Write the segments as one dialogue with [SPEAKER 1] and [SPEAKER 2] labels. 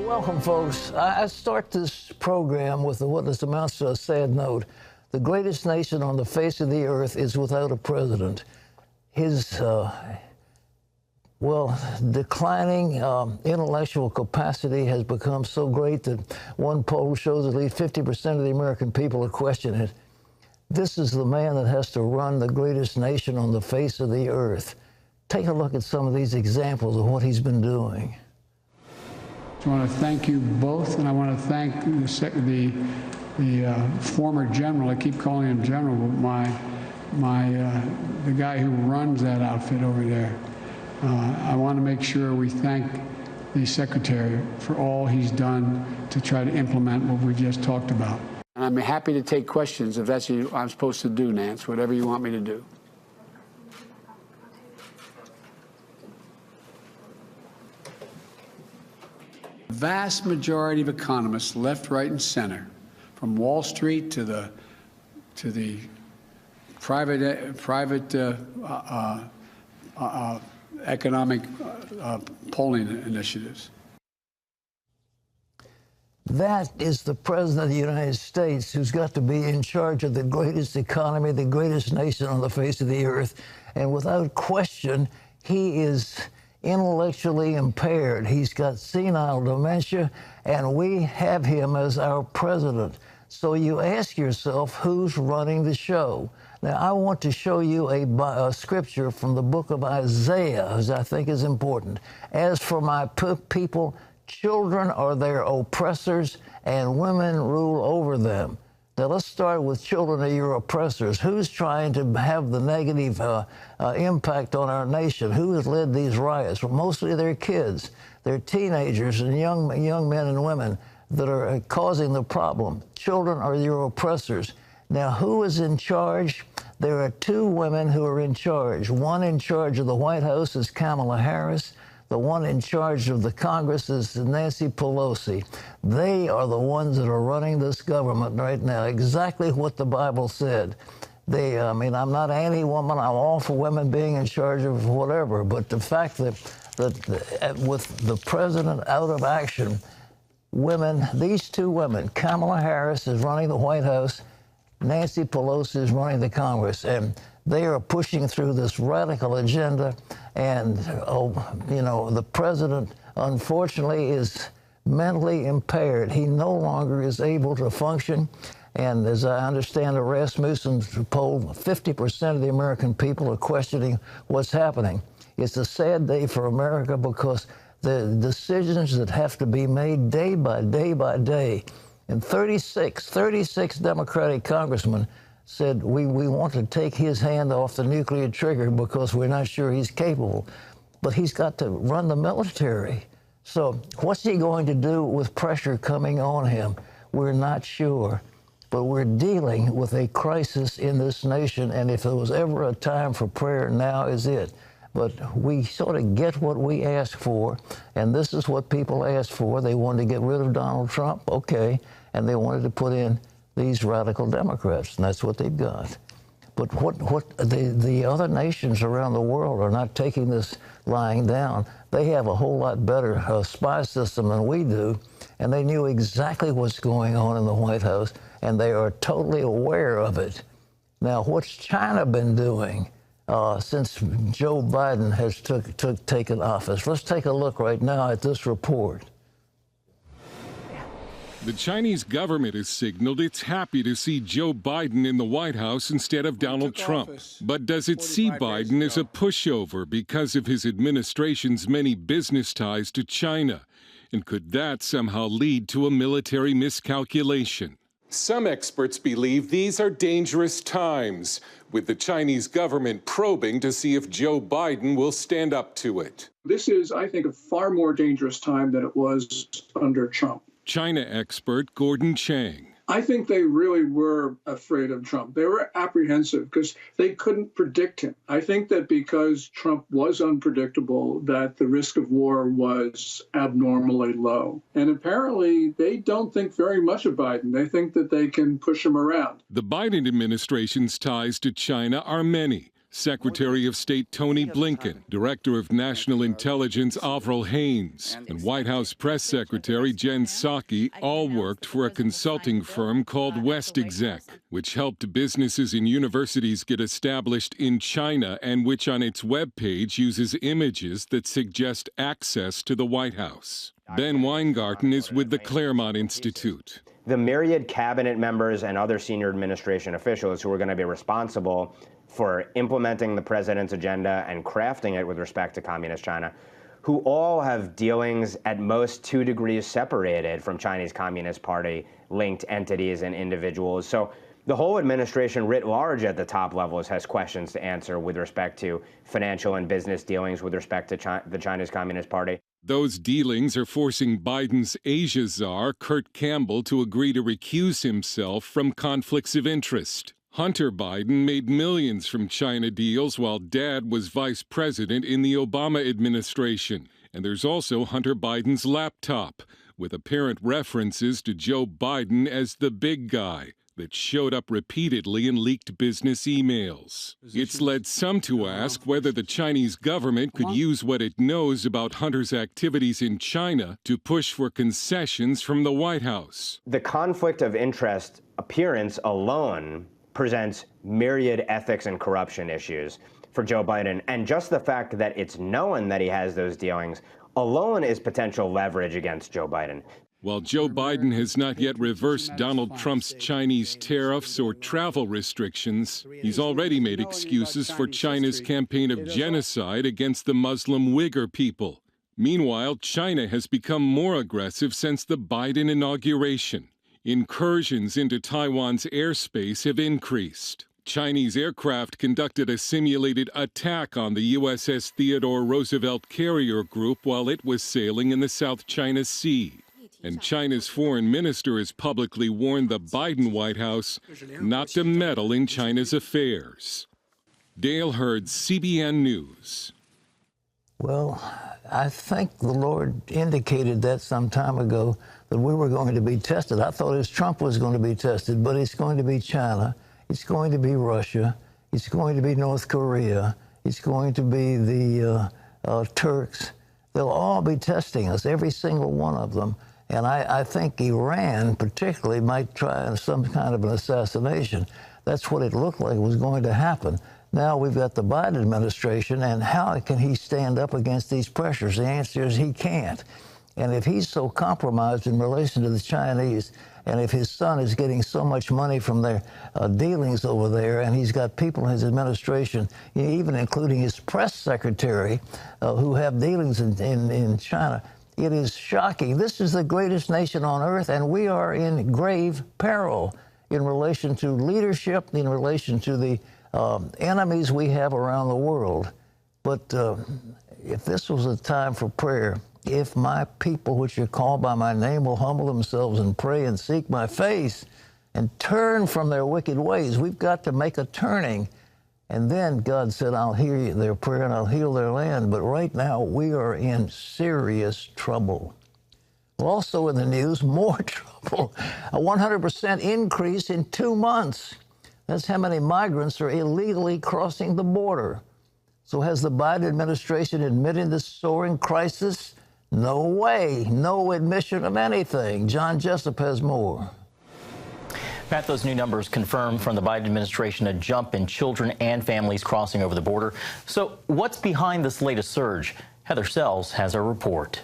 [SPEAKER 1] Welcome, folks. I start this program with what amounts to a sad note. The greatest nation on the face of the earth is without a president. His, declining intellectual capacity has become so great that one poll shows at least 50% of the American people are questioning it. This is the man that has to run the greatest nation on the face of the earth. Take a look at some of these examples of what he's been doing.
[SPEAKER 2] I want to thank you both, and I want to thank the former general. I keep calling him general, but the guy who runs that outfit over there. I want to make sure we thank the secretary for all he's done to try to implement what we just talked about. And I'm happy to take questions if that's what I'm supposed to do, Nance, whatever you want me to do. The vast majority of economists, left, right, and center, from Wall Street to the private economic polling initiatives.
[SPEAKER 1] That is the President of the United States who's got to be in charge of the greatest economy, the greatest nation on the face of the earth. And without question, he is intellectually impaired. He's got senile dementia, and we have him as our president. So you ask yourself, who's running the show? Now, I want to show you a scripture from the book of Isaiah, as I think is important. As for my people, children are their oppressors, and women rule over them. Now, let's start with children of your oppressors. Who's trying to have the negative impact on our nation? Who has led these riots? Well, mostly they're kids. They're teenagers and young men and women that are causing the problem. Children are your oppressors. Now, who is in charge? There are two women who are in charge. One in charge of the White House is Kamala Harris. The one in charge of the Congress is Nancy Pelosi. They are the ones that are running this government right now, exactly what the Bible said. I'm not anti-woman. I'm all for women being in charge of whatever. But the fact that with the president out of action, these two women, Kamala Harris is running the White House, Nancy Pelosi is running the Congress, and they are pushing through this radical agenda. And, the president, unfortunately, is mentally impaired. He no longer is able to function. And as I understand the Rasmussen's poll, 50% of the American people are questioning what's happening. It's a sad day for America because the decisions that have to be made day by day by day. And 36 Democratic congressmen said, we want to take his hand off the nuclear trigger because we're not sure he's capable. But he's got to run the military. So what's he going to do with pressure coming on him? We're not sure. But we're dealing with a crisis in this nation, and if there was ever a time for prayer, now is it. But we sort of get what we ask for, and this is what people asked for. They wanted to get rid of Donald Trump, okay, and they wanted to put in these radical Democrats, and that's what they've got. But the other nations around the world are not taking this lying down. They have a whole lot better spy system than we do, and they knew exactly what's going on in the White House, and they are totally aware of it. Now, what's China been doing since Joe Biden has taken office? Let's take a look right now at this report.
[SPEAKER 3] The Chinese government has signaled it's happy to see Joe Biden in the White House instead of Donald Trump. But does it see Biden as a pushover because of his administration's many business ties to China? And could that somehow lead to a military miscalculation?
[SPEAKER 4] Some experts believe these are dangerous times, with the Chinese government probing to see if Joe Biden will stand up to it.
[SPEAKER 5] This is, I think, a far more dangerous time than it was under Trump.
[SPEAKER 3] China expert Gordon Chang.
[SPEAKER 5] I think they really were afraid of Trump. They were apprehensive because they couldn't predict him. I think that because Trump was unpredictable, that the risk of war was abnormally low. And apparently they don't think very much of Biden. They think that they can push him around.
[SPEAKER 3] The Biden administration's ties to China are many. Secretary of State Tony Blinken, Director of National Intelligence Avril Haines, and White House Press Secretary Jen Psaki all worked for a consulting firm called WestExec, which helped businesses and universities get established in China and which on its webpage uses images that suggest access to the White House. Ben Weingarten is with the Claremont Institute.
[SPEAKER 6] The myriad cabinet members and other senior administration officials who are going to be responsible for implementing the president's agenda and crafting it with respect to Communist China, who all have dealings at most 2 degrees separated from Chinese Communist Party linked entities and individuals. So the whole administration writ large at the top levels has questions to answer with respect to financial and business dealings with respect to the Chinese Communist Party.
[SPEAKER 3] Those dealings are forcing Biden's Asia czar, Kurt Campbell, to agree to recuse himself from conflicts of interest. Hunter Biden made millions from China deals while Dad was vice president in the Obama administration. And there's also Hunter Biden's laptop, with apparent references to Joe Biden as the big guy that showed up repeatedly in leaked business emails. It's led some to ask whether the Chinese government could use what it knows about Hunter's activities in China to push for concessions from the White House.
[SPEAKER 6] The conflict of interest appearance alone presents myriad ethics and corruption issues for Joe Biden. And just the fact that it's known that he has those dealings alone is potential leverage against Joe Biden.
[SPEAKER 3] While Joe Biden has not yet reversed Donald Trump's Chinese tariffs or travel restrictions, he's already made excuses for China's campaign of genocide against the Muslim Uyghur people. Meanwhile, China has become more aggressive since the Biden inauguration. Incursions into Taiwan's airspace have increased. Chinese aircraft conducted a simulated attack on the USS Theodore Roosevelt carrier group while it was sailing in the South China Sea. And China's foreign minister has publicly warned the Biden White House not to meddle in China's affairs. Dale Hurd, CBN News.
[SPEAKER 1] Well, I think the Lord indicated that some time ago that we were going to be tested. I thought Trump was going to be tested, but it's going to be China. It's going to be Russia. It's going to be North Korea. It's going to be the Turks. They'll all be testing us, every single one of them. And I think Iran particularly might try some kind of an assassination. That's what it looked like was going to happen. Now we've got the Biden administration, and how can he stand up against these pressures? The answer is he can't. And if he's so compromised in relation to the Chinese, and if his son is getting so much money from their dealings over there, and he's got people in his administration, even including his press secretary, who have dealings in China, it is shocking. This is the greatest nation on earth, and we are in grave peril in relation to leadership, in relation to the enemies we have around the world. But if this was a time for prayer, if my people, which are called by my name, will humble themselves and pray and seek my face and turn from their wicked ways, we've got to make a turning. And then God said, I'll hear their prayer and I'll heal their land. But right now, we are in serious trouble. Also in the news, more trouble. A 100% increase in 2 months. That's how many migrants are illegally crossing the border. So has the Biden administration admitted this soaring crisis? No way. No admission of anything. John Jessup has more.
[SPEAKER 7] Pat, those new numbers confirm from the Biden administration a jump in children and families crossing over the border. So what's behind this latest surge? Heather Sells has a report.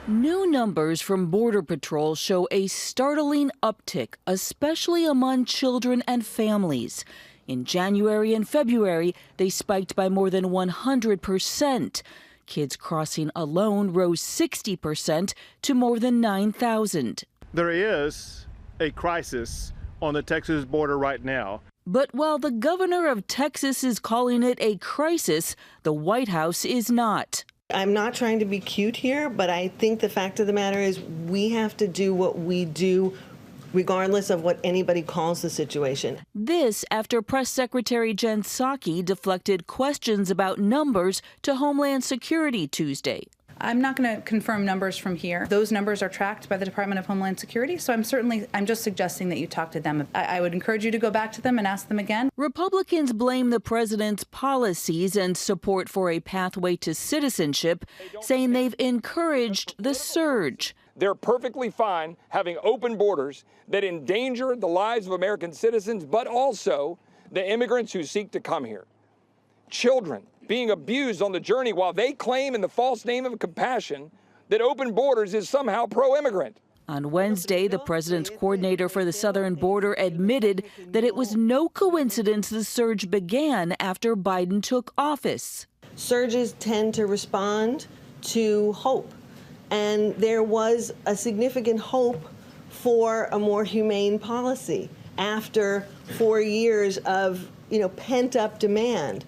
[SPEAKER 8] New numbers from Border Patrol show a startling uptick, especially among children and families. In January and February, they spiked by more than 100%. Kids crossing alone rose 60% to more than 9,000.
[SPEAKER 9] There is a crisis on the Texas border right now.
[SPEAKER 8] But while the governor of Texas is calling it a crisis, the White House is not.
[SPEAKER 10] I'm not trying to be cute here, but I think the fact of the matter is we have to do what we do regardless of what anybody calls the situation.
[SPEAKER 8] This after Press Secretary Jen Psaki deflected questions about numbers to Homeland Security Tuesday.
[SPEAKER 11] I'm not going to confirm numbers from here. Those numbers are tracked by the Department of Homeland Security, so I'm just suggesting that you talk to them. I would encourage you to go back to them and ask them again.
[SPEAKER 8] Republicans blame the president's policies and support for a pathway to citizenship, saying they've encouraged the surge.
[SPEAKER 12] They're perfectly fine having open borders that endanger the lives of American citizens, but also the immigrants who seek to come here. Children being abused on the journey while they claim in the false name of compassion that open borders is somehow pro-immigrant.
[SPEAKER 8] On Wednesday, the president's coordinator for the southern border admitted that it was no coincidence the surge began after Biden took office.
[SPEAKER 10] Surges tend to respond to hope. And there was a significant hope for a more humane policy after 4 years of, pent-up demand.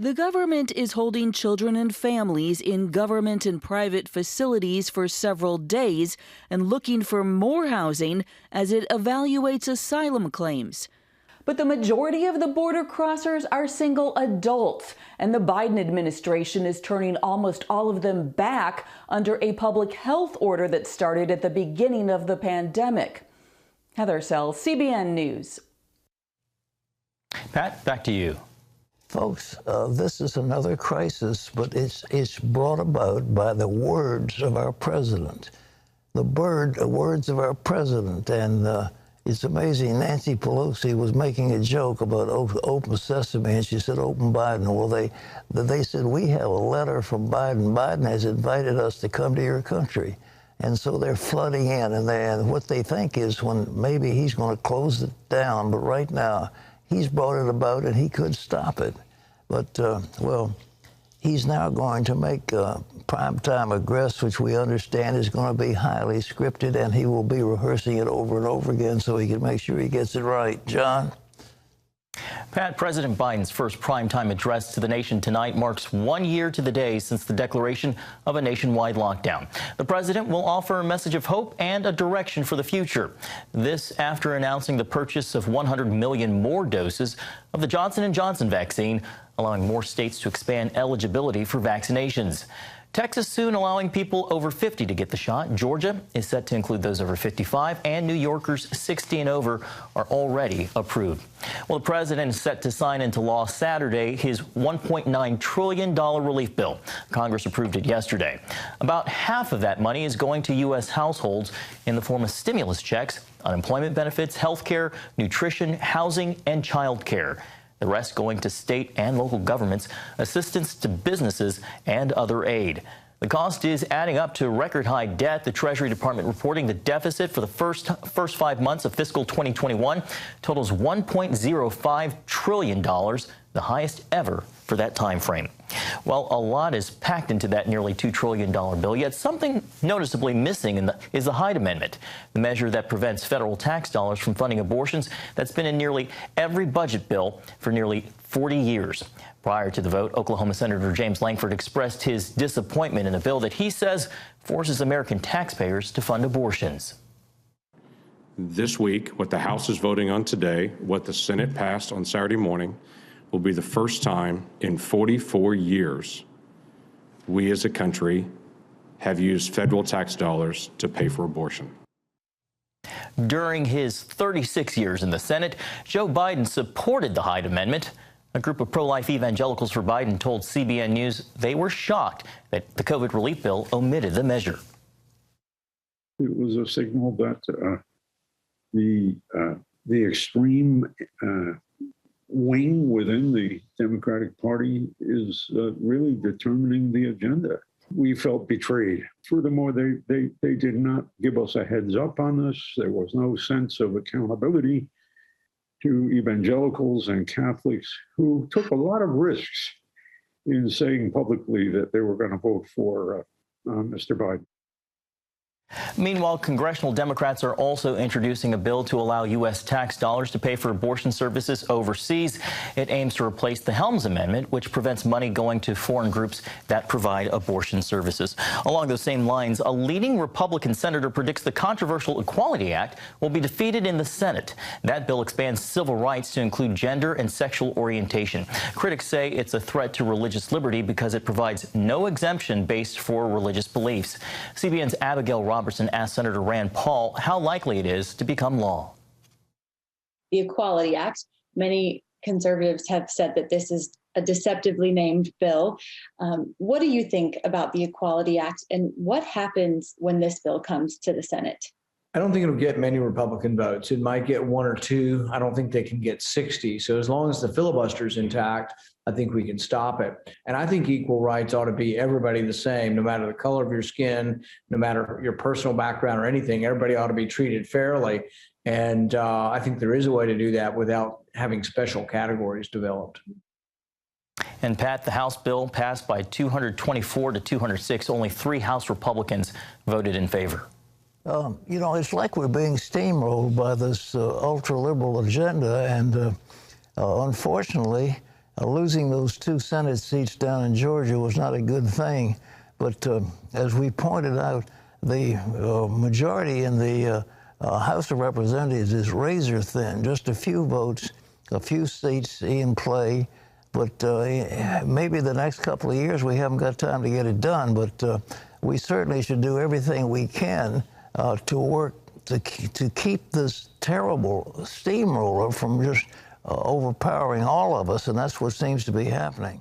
[SPEAKER 8] The government is holding children and families in government and private facilities for several days and looking for more housing as it evaluates asylum claims.
[SPEAKER 13] But the majority of the border crossers are single adults, and the Biden administration is turning almost all of them back under a public health order that started at the beginning of the pandemic. Heather Sells, CBN News.
[SPEAKER 7] Pat, back to you.
[SPEAKER 1] Folks, this is another crisis, but it's brought about by the words of our president. The words of our president, and it's amazing. Nancy Pelosi was making a joke about open sesame, and she said open Biden. Well, they said, we have a letter from Biden. Biden has invited us to come to your country. And so they're flooding in, and what they think is when maybe he's going to close it down, but right now he's brought it about and he could stop it. But, well, he's now going to make primetime address, which we understand is going to be highly scripted, and he will be rehearsing it over and over again so he can make sure he gets it right. John?
[SPEAKER 7] Pat, President Biden's first primetime address to the nation tonight marks 1 year to the day since the declaration of a nationwide lockdown. The president will offer a message of hope and a direction for the future. This after announcing the purchase of 100 million more doses of the Johnson & Johnson vaccine, allowing more states to expand eligibility for vaccinations. Texas soon allowing people over 50 to get the shot. Georgia is set to include those over 55, and New Yorkers 60 and over are already approved. Well, the president is set to sign into law Saturday his $1.9 trillion relief bill. Congress approved it yesterday. About half of that money is going to U.S. households in the form of stimulus checks, unemployment benefits, health care, nutrition, housing, and child care. The rest going to state and local governments, assistance to businesses, and other aid. The cost is adding up to record high debt. The Treasury Department reporting the deficit for the first 5 months of fiscal 2021 totals $1.05 trillion, the highest ever for that time frame. Well, a lot is packed into that nearly $2 trillion bill, yet something noticeably missing is the Hyde Amendment, the measure that prevents federal tax dollars from funding abortions that's been in nearly every budget bill for nearly 40 years. Prior to the vote, Oklahoma Senator James Lankford expressed his disappointment in a bill that he says forces American taxpayers to fund abortions.
[SPEAKER 14] This week, what the House is voting on today, what the Senate passed on Saturday morning, will be the first time in 44 years we as a country have used federal tax dollars to pay for abortion.
[SPEAKER 7] During his 36 years in the Senate, Joe Biden supported the Hyde Amendment. A group of pro-life evangelicals for Biden told CBN News they were shocked that the COVID relief bill omitted the measure.
[SPEAKER 15] It was a signal that the extreme wing within the Democratic Party is really determining the agenda. We felt betrayed. Furthermore, they did not give us a heads up on this. There was no sense of accountability to evangelicals and Catholics who took a lot of risks in saying publicly that they were going to vote for Mr. Biden.
[SPEAKER 7] Meanwhile, congressional Democrats are also introducing a bill to allow U.S. tax dollars to pay for abortion services overseas. It aims to replace the Helms Amendment, which prevents money going to foreign groups that provide abortion services. Along those same lines, a leading Republican senator predicts the controversial Equality Act will be defeated in the Senate. That bill expands civil rights to include gender and sexual orientation. Critics say it's a threat to religious liberty because it provides no exemption based for religious beliefs. CBN's Abigail Robertson asked Senator Rand Paul how likely it is to become law.
[SPEAKER 16] The Equality Act, many conservatives have said that this is a deceptively named bill. What do you think about the Equality Act, and what happens when this bill comes to the Senate?
[SPEAKER 17] I don't think it'll get many Republican votes. It might get 1 or 2. I don't think they can get 60. So as long as the filibuster is intact, I think we can stop it. And I think equal rights ought to be everybody the same, no matter the color of your skin, no matter your personal background or anything. Everybody ought to be treated fairly. And I think there is a way to do that without having special categories developed.
[SPEAKER 7] And Pat, the House bill passed by 224 to 206. Only 3 House Republicans voted in favor.
[SPEAKER 1] You know, it's like we're being steamrolled by this ultra-liberal agenda, and unfortunately, losing those 2 Senate seats down in Georgia was not a good thing. But as we pointed out, the majority in the House of Representatives is razor thin, just a few votes, a few seats in play. But maybe the next couple of years we haven't got time to get it done, but we certainly should do everything we can to work to keep this terrible steamroller from just overpowering all of us, and that's what seems to be happening.